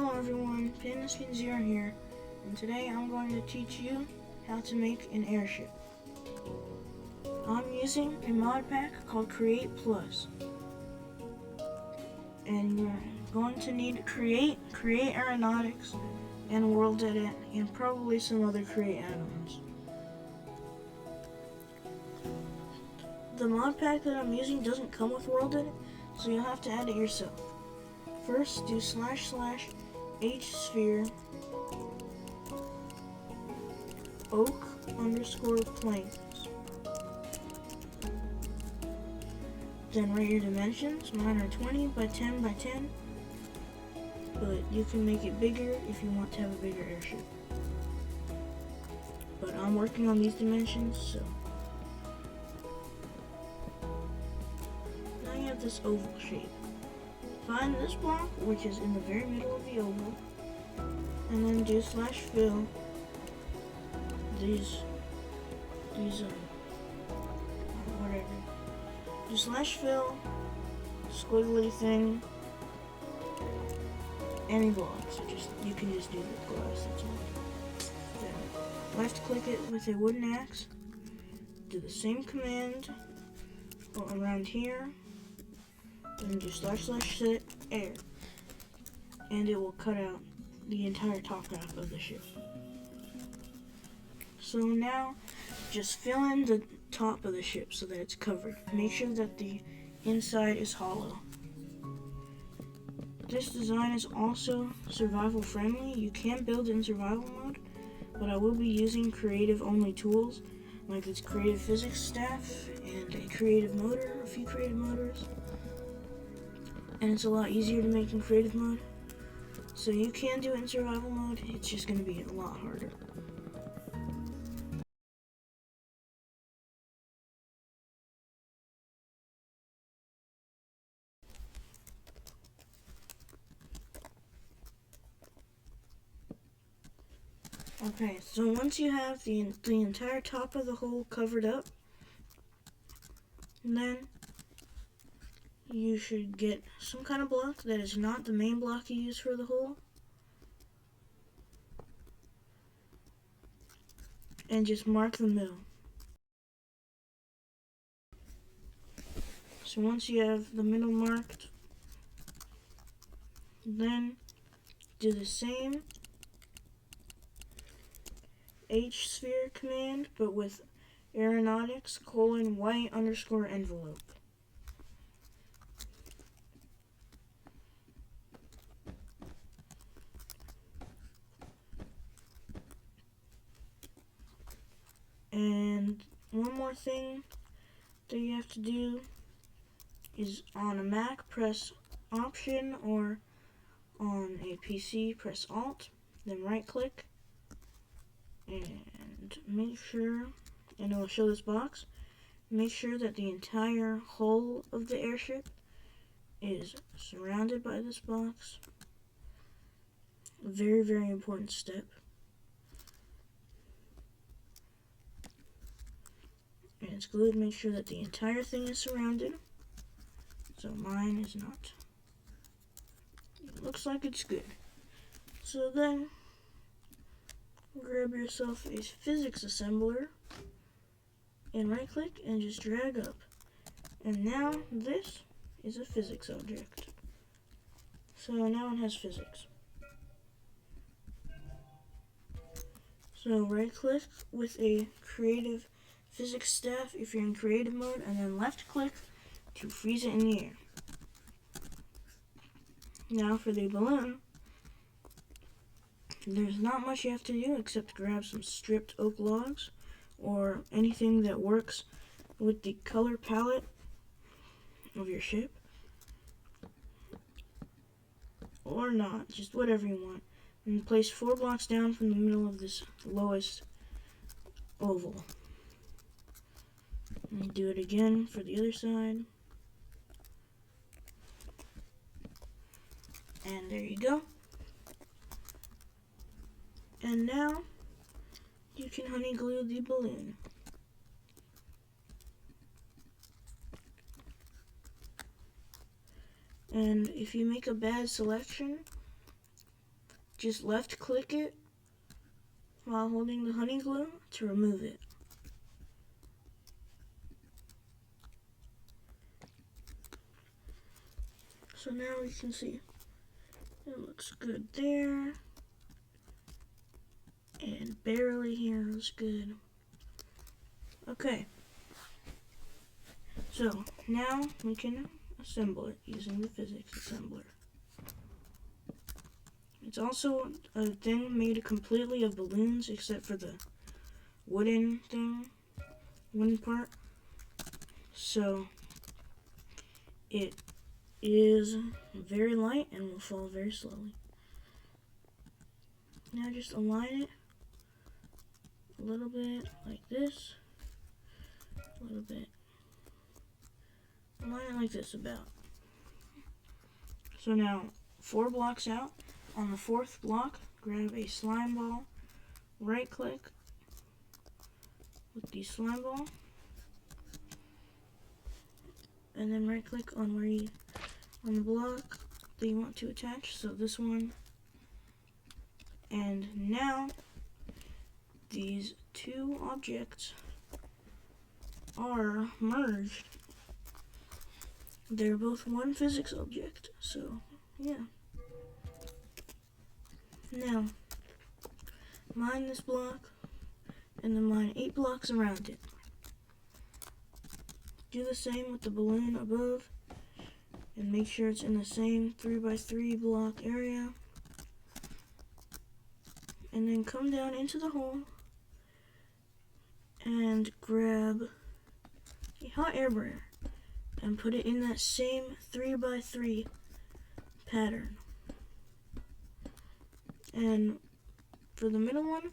Hello everyone, Pin0 here, and today I'm going to teach you how to make an airship. I'm using a mod pack called Create Plus, and you're going to need Create Aeronautics, and World Edit, and probably some other Create add-ons. The mod pack that I'm using doesn't come with World Edit, so you'll have to add it yourself. First, do //hsphere oak_planes. Then write your dimensions. Mine are 20 by 10 by 10, but you can make it bigger if you want to have a bigger airship. But I'm working on these dimensions, so. Now you have this oval shape. Find this block, which is in the very middle of the oval, and then do /fill these whatever. Do /fill squiggly thing any block. So you can just do the glass. That's all. Then left click it with a wooden axe. Do the same command around here. And do //set air, and it will cut out the entire top half of the ship. So now just fill in the top of the ship so that it's covered. Make sure that the inside is hollow. This design is also survival friendly. You can build in survival mode, but I will be using creative only tools like this creative physics staff and a creative motor, a few creative motors. And it's a lot easier to make in creative mode. So you can do it in survival mode, it's just going to be a lot harder. Okay, so once you have the entire top of the hole covered up, then you should get some kind of block that is not the main block you use for the hole, and just mark the middle. So once you have the middle marked, then do the same hsphere command, but with aeronautics :white_envelope. And one more thing that you have to do is on a Mac, press Option, or on a PC, press Alt, then right click, and make sure, and it will show this box, make sure that the entire hull of the airship is surrounded by this box. A very, very important step. And it's glued. Make sure that the entire thing is surrounded. So mine is not. It looks like it's good. So then grab yourself a physics assembler and right click and just drag up. And now this is a physics object. So now it has physics. So right click with a creative physics staff if you're in creative mode, and then left click to freeze it in the air. Now for the balloon, there's not much you have to do except grab some stripped oak logs or anything that works with the color palette of your ship, or not, just whatever you want, and place 4 blocks down from the middle of this lowest oval. And do it again for the other side. And there you go. And now you can honey glue the balloon. And if you make a bad selection, just left click it while holding the honey glue to remove it. So now we can see it looks good there, and barely here looks good. Okay, so now we can assemble it using the physics assembler. It's also a thing made completely of balloons except for the wooden part. So it is very light and will fall very slowly. Now just align it a little bit like this, a little bit. Align it like this about. So now 4 blocks out. On the 4th block, grab a slime ball, right click with the slime ball, and then right click on the block that you want to attach, so this one. And now these 2 objects are merged. They're both one physics object, so yeah. Now, mine this block, and then mine 8 blocks around it. Do the same with the balloon above, and make sure it's in the same 3x3 block area. And then come down into the hole, and grab a hot air burner, and put it in that same 3x3 pattern. And for the middle one,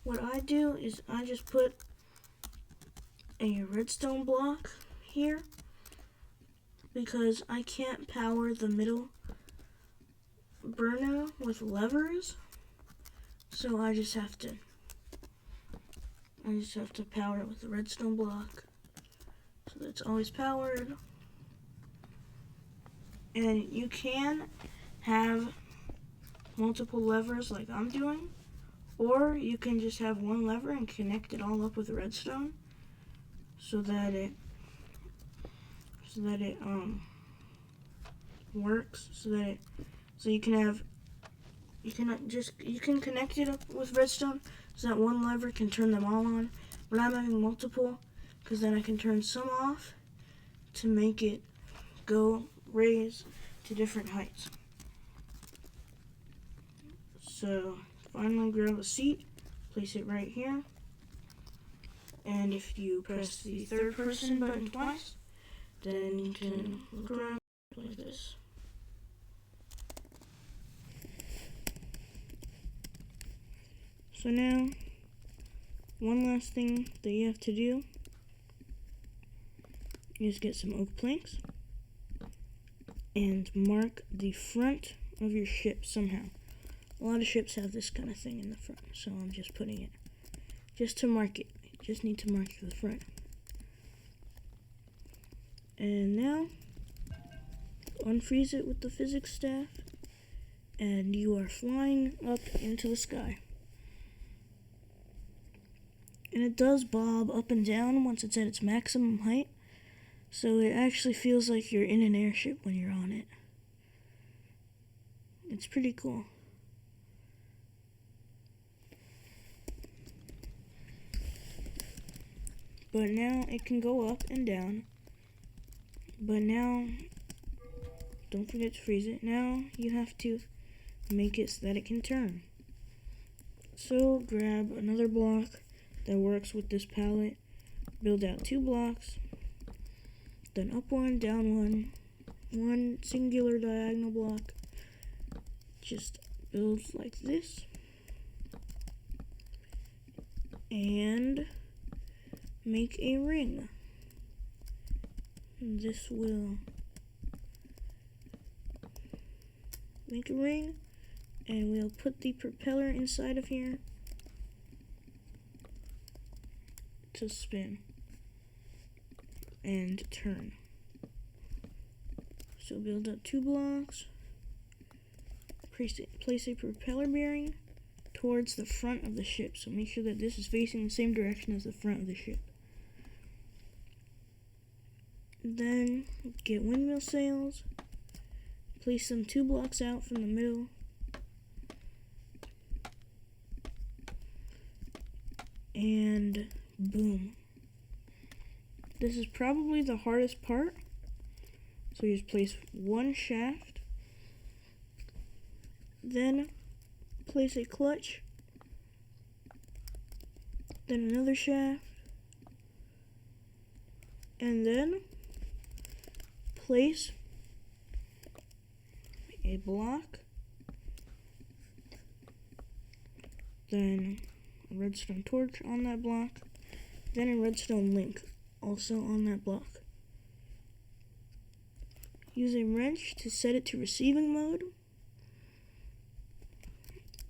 what I do is I just put a redstone block here because I can't power the middle burner with levers, so I just have to power it with a redstone block so that it's always powered. And you can have multiple levers like I'm doing, or you can just have one lever and connect it all up with redstone so that it works, so you can connect it up with redstone so that one lever can turn them all on. But I'm having multiple because then I can turn some off to make it raise to different heights. So finally grab a seat, place it right here, and if you press the 3rd person button twice, then you can look around like this. So now, one last thing that you have to do is get some oak planks and mark the front of your ship somehow. A lot of ships have this kind of thing in the front, so I'm just putting it just to mark it. You just need to mark the front. And now, unfreeze it with the physics staff, and you are flying up into the sky. And it does bob up and down once it's at its maximum height, so it actually feels like you're in an airship when you're on it. It's pretty cool. But now it can go up and down. But now, don't forget to freeze it. Now you have to make it so that it can turn. So grab another block that works with this palette. Build out 2 blocks. Then up 1, down 1 singular diagonal block. Just build like this. And make a ring. This will make a ring, and we'll put the propeller inside of here to spin and turn. So build up 2 blocks, place a propeller bearing towards the front of the ship. So make sure that this is facing the same direction as the front of the ship. Then get windmill sails, place them 2 blocks out from the middle, and boom. This is probably the hardest part. So you just place 1 shaft, then place a clutch, then another shaft, and then place a block, then a redstone torch on that block, then a redstone link also on that block. Use a wrench to set it to receiving mode,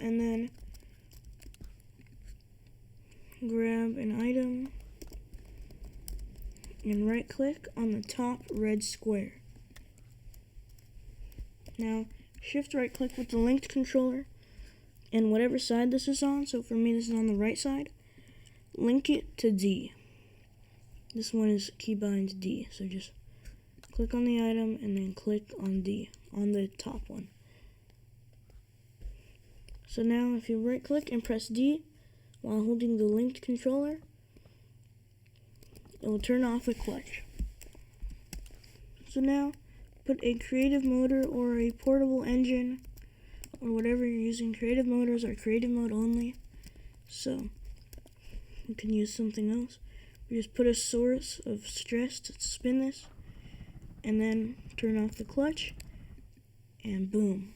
and then grab an item and right click on the top red square. Now shift right click with the linked controller and whatever side this is on, so for me this is on the right side, link it to D. This one is keybind D, so just click on the item and then click on D on the top one. So now if you right click and press D while holding the linked controller, it will turn off the clutch. So now put a creative motor or a portable engine or whatever you're using. Creative motors are creative mode only, so you can use something else. You just put a source of stress to spin this and then turn off the clutch and boom.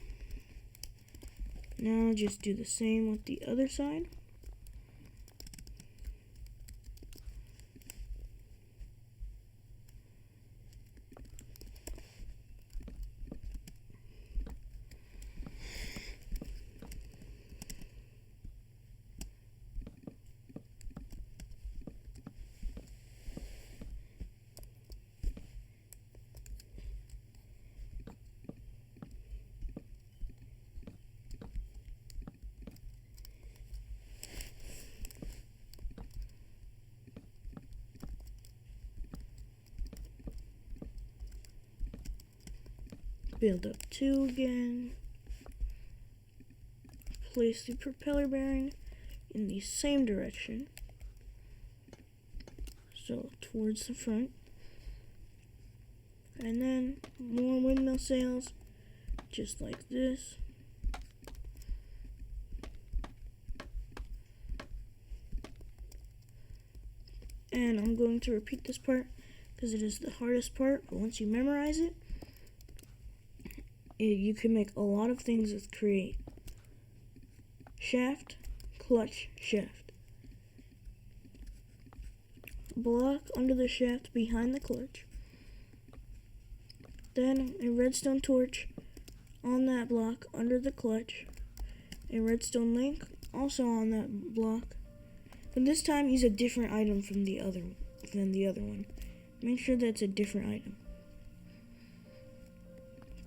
Now just do the same with the other side. Build up 2 again. Place the propeller bearing in the same direction, so towards the front. And then more windmill sails, just like this. And I'm going to repeat this part because it is the hardest part, but once you memorize it, you can make a lot of things with create. Shaft, clutch, shaft. Block under the shaft behind the clutch. Then a redstone torch on that block under the clutch. A redstone link also on that block. But this time use a different item from the other one. Make sure that's a different item.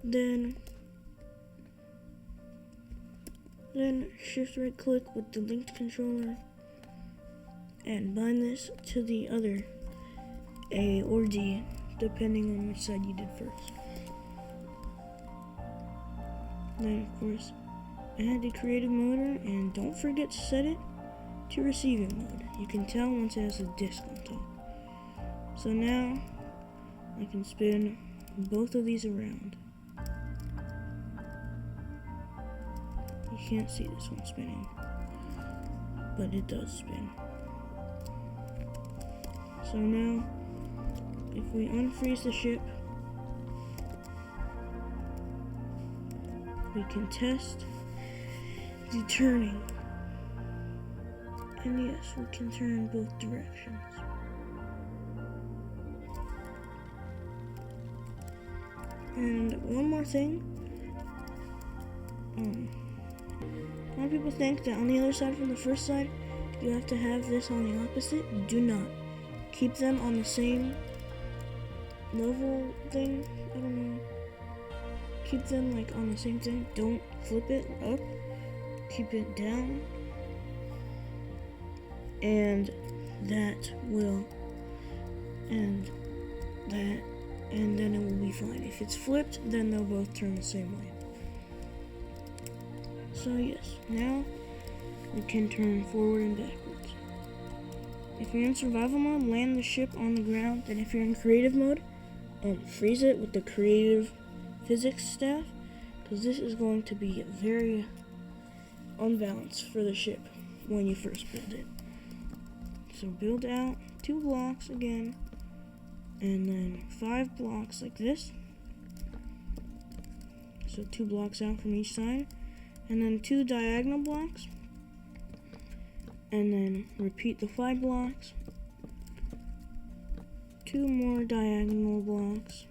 Then shift right click with the linked controller and bind this to the other A or D, depending on which side you did first. Then of course add the creative motor and don't forget to set it to receiving mode. You can tell once it has a disc on top. So now I can spin both of these around. You can't see this one spinning, but it does spin. So now, if we unfreeze the ship, we can test the turning. And yes, we can turn both directions. And one more thing. A lot of people think that on the other side from the first side, you have to have this on the opposite. Do not. Keep them on the same level thing. I don't know. Keep them like on the same thing. Don't flip it up, keep it down, and that will, and then it will be fine. If it's flipped, then they'll both turn the same way. So yes, now we can turn forward and backwards. If you're in survival mode, land the ship on the ground, and if you're in creative mode, freeze it with the creative physics staff, because this is going to be very unbalanced for the ship when you first build it. So build out 2 blocks again, and then 5 blocks like this. So 2 blocks out from each side, and then 2 diagonal blocks, and then repeat the 5 blocks, 2 more diagonal blocks,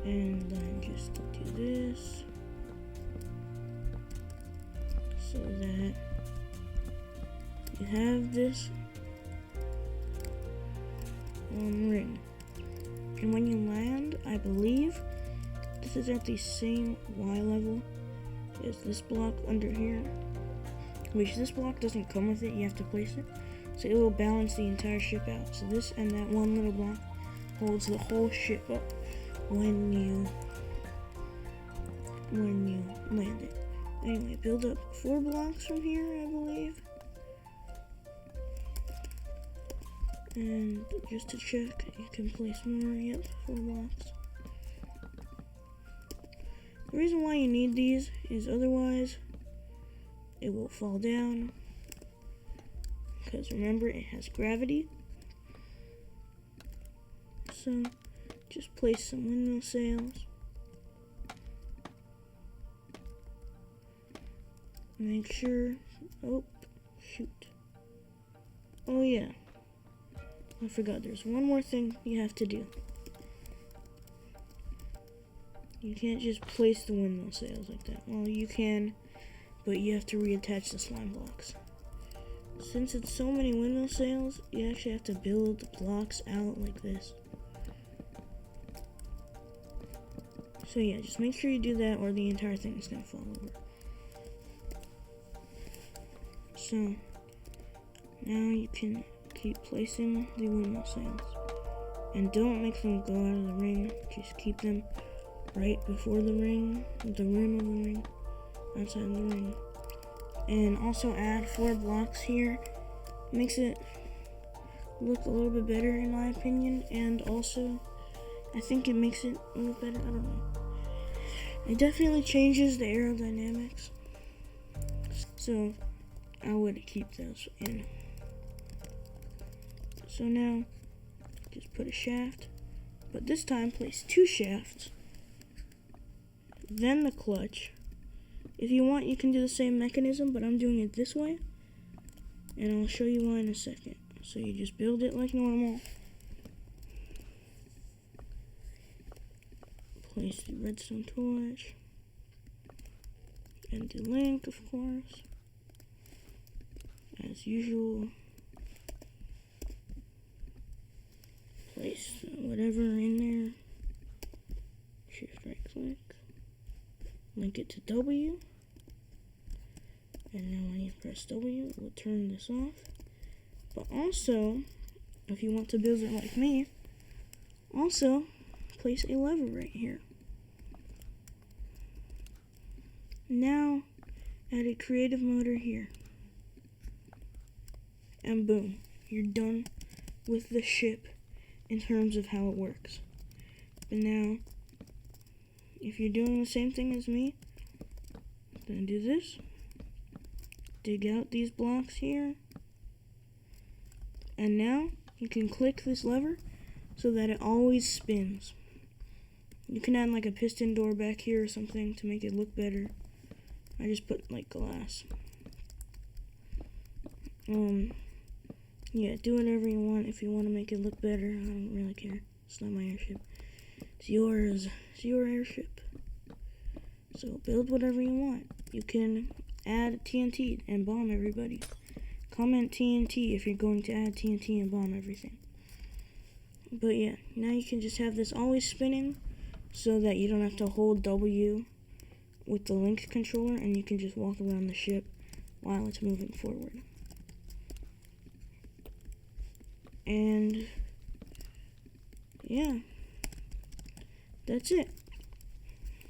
and then just do this so that you have this ring. And when you land, I believe this is at the same Y level as this block under here, which this block doesn't come with it, you have to place it, so it will balance the entire ship out. So this and that one little block holds the whole ship up when you land it. Anyway, build up 4 blocks from here, I believe. And just to check, you can place more. Yep, 4 blocks. The reason why you need these is otherwise it will fall down. Because remember, it has gravity. So just place some windmill sails. Make sure. Oh, shoot. Oh, yeah. I forgot there's one more thing you have to do. You can't just place the windmill sails like that. Well, you can, but you have to reattach the slime blocks. Since it's so many windmill sails, you actually have to build the blocks out like this. So yeah, just make sure you do that or the entire thing is going to fall over. So, now you can keep placing the windmill sails. And don't make them go out of the ring, just keep them right before the rim of the ring, outside the ring. And also add 4 blocks here. Makes it look a little bit better in my opinion, and also I think it makes it look better, I don't know. It definitely changes the aerodynamics. So I would keep those in. So now just put a shaft, but this time place 2 shafts, then the clutch. If you want, you can do the same mechanism, but I'm doing it this way, and I'll show you why in a second. So you just build it like normal. Place the redstone torch, and the link, of course, as usual. Place whatever in there. Shift right click. Link it to W. And now when you press W, it will turn this off. But also, if you want to build it like me, also place a lever right here. Now add a creative motor here. And boom, you're done with the ship in terms of how it works. But now, if you're doing the same thing as me, then do this. Dig out these blocks here. And now, you can click this lever so that it always spins. You can add like a piston door back here or something to make it look better. I just put like glass. Yeah, do whatever you want if you want to make it look better. I don't really care. It's not my airship. It's yours. It's your airship. So build whatever you want. You can add TNT and bomb everybody. comment TNT if you're going to add TNT and bomb everything. But yeah, now you can just have this always spinning so that you don't have to hold W with the link controller, and you can just walk around the ship while it's moving forward. And yeah, that's it.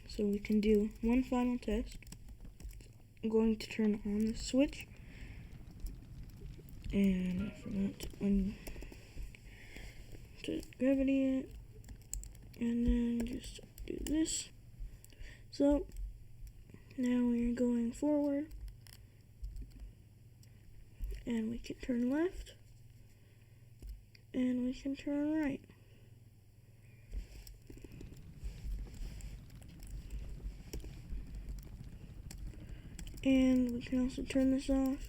So we can do one final test. I'm going to turn on the switch, and I forgot to gravity it, and then just do this. So now we're going forward, and we can turn left, and we can turn right. And we can also turn this off.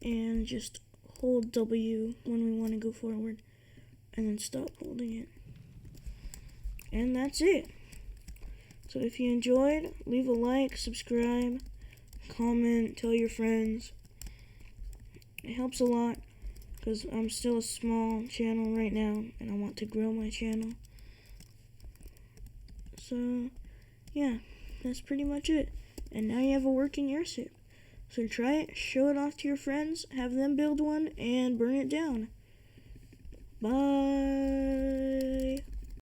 And just hold W when we want to go forward, and then stop holding it. And that's it. So if you enjoyed, leave a like, subscribe, comment, tell your friends. It helps a lot because I'm still a small channel right now and I want to grow my channel. So yeah, that's pretty much it. And now you have a working airship. So try it, show it off to your friends, have them build one, and burn it down. Bye.